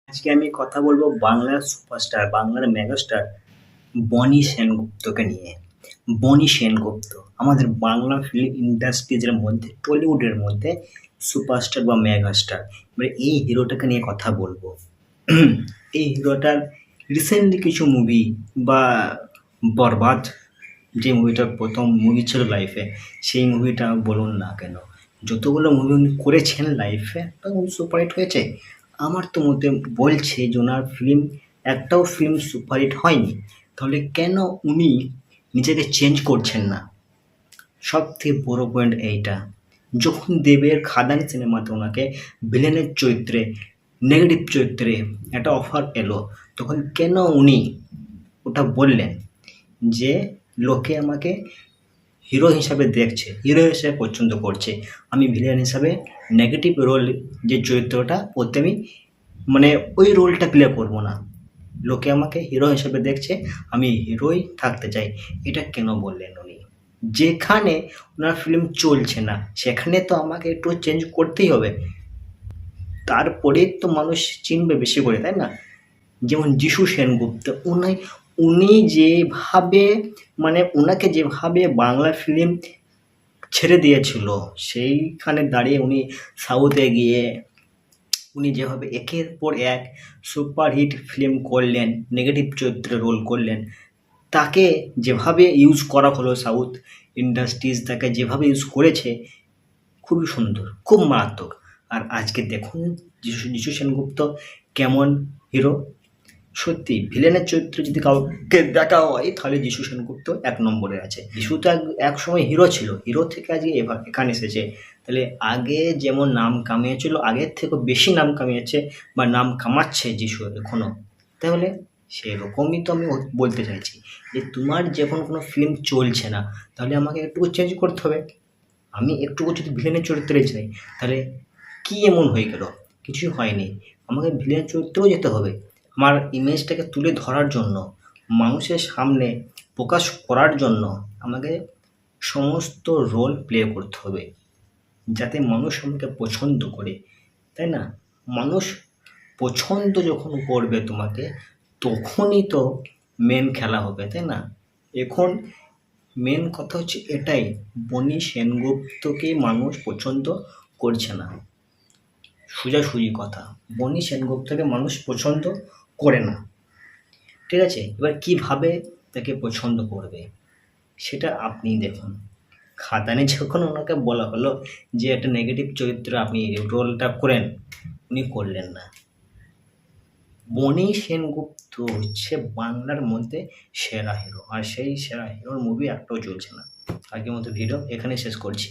আজকে আমি কথা বলবো বাংলার সুপারস্টার, বাংলার মেগাস্টার বনি সেনগুপ্তকে নিয়ে। বনি সেনগুপ্ত আমাদের বাংলা ফিল্ম ইন্ডাস্ট্রিজের মধ্যে, টলিউডের মধ্যে সুপারস্টার বা মেগাস্টার। এবারে এই হিরোটাকে নিয়ে কথা বলবো। এই হিরোটার রিসেন্টলি কিছু মুভি বা বরবাদ যে মুভিটার প্রথম মুভি ছিল লাইফে, সেই মুভিটা বলুন না কেন, যতগুলো মুভি উনি করেছেন লাইফে সুপারহিট হয়েছে। আমার তো মতে বলছে যে ওনার ফিল্ম একটাও ফিল্ম সুপারহিট হয়নি। তাহলে কেন উনি নিজেকে চেঞ্জ করছেন না? সবথেকে বড় পয়েন্ট এইটা, যখন দেবের খাদান সিনেমাতে ওনাকে ভিলেনের চরিত্রে, নেগেটিভ চরিত্রে একটা অফার এলো, তখন কেন উনি ওটা বললেন যে লোকে আমাকে হিরো হিসাবে দেখছে, হিরো হিসাবে পছন্দ করছে, আমি ভিলেন হিসাবে নেগেটিভ রোল যে চরিত্রটা, ওতে আমি মানে ওই রোলটা প্লে করবো না, লোকে আমাকে হিরো হিসেবে দেখছে, আমি হিরোই থাকতে চাই। এটা কেন বললেন উনি? যেখানে ওনার ফিল্ম চলছে না সেখানে তো আমাকে একটু চেঞ্জ করতেই হবে, তারপরেই তো মানুষ চিনবে বেশি করে, তাই না? যেমন যিশু সেনগুপ্ত, উনি যেভাবে মানে ওনাকে যেভাবে বাংলা ফিল্ম ছেড়ে দিয়েছিল, সেইখানে দাঁড়িয়ে উনি সাউথে গিয়ে উনি যেভাবে একের পর এক সুপারহিট ফিল্ম করলেন, নেগেটিভ চরিত্রে রোল করলেন, তাকে যেভাবে ইউজ করা হলো, সাউথ ইন্ডাস্ট্রিজ তাকে যেভাবে ইউজ করেছে, খুবই সুন্দর, খুব মারাত্মক। আর আজকে দেখুন যিশু সেনগুপ্ত কেমন হিরো। সত্যি ভিলেনের চরিত্রে যদি কাউকে দেখা হয় তাহলে যিশু সেনগুপ্ত এক নম্বরে আছে। যিশু তো এক সময় হিরো ছিল, হিরো থেকে আজকে এখানে এসেছে। তাহলে আগে যেমন নাম কামিয়েছিল, আগের থেকেও বেশি নাম কামিয়েছে বা নাম কামাচ্ছে যিশু এখনও। তাহলে সেরকমই তো আমি বলতে চাইছি যে তোমার যখন কোনো ফিল্ম চলছে না, তাহলে আমাকে একটু চেঞ্জ করতে হবে। আমি একটুকু যদি ভিলেনের চরিত্রে যাই, তাহলে কী এমন হয়ে গেল? কিছুই হয়নি, আমাকে ভিলেনের চরিত্রেও যেতে হবে। আমার ইমেজটাকে তুলে ধরার জন্য, মানুষের সামনে প্রকাশ করার জন্য আমাকে সমস্ত রোল প্লে করতে হবে, যাতে মানুষ আমাকে পছন্দ করে, তাই না? মানুষ পছন্দ যখন করবে তোমাকে, তখনই তো মেন খেলা হবে, তাই না? এখন মেন কথা হচ্ছে এটাই, বনি সেনগুপ্তকে মানুষ পছন্দ করছে না। সোজাসুজি কথা, বনি সেনগুপ্তকে মানুষ পছন্দ করে না। ঠিক আছে, এবার কীভাবে তাকে পছন্দ করবে সেটা আপনিই দেখুন। খাদানে যখন ওনাকে বলা হলো যে একটা নেগেটিভ চরিত্র আপনি রোলটা করেন, উনি করলেন না। বনি সেনগুপ্ত হচ্ছে বাংলার মধ্যে সেরা হিরো, আর সেই সেরা হিরোর মুভি একটাও চলছে না। আজকের মতো ভিডিও এখানে শেষ করছি।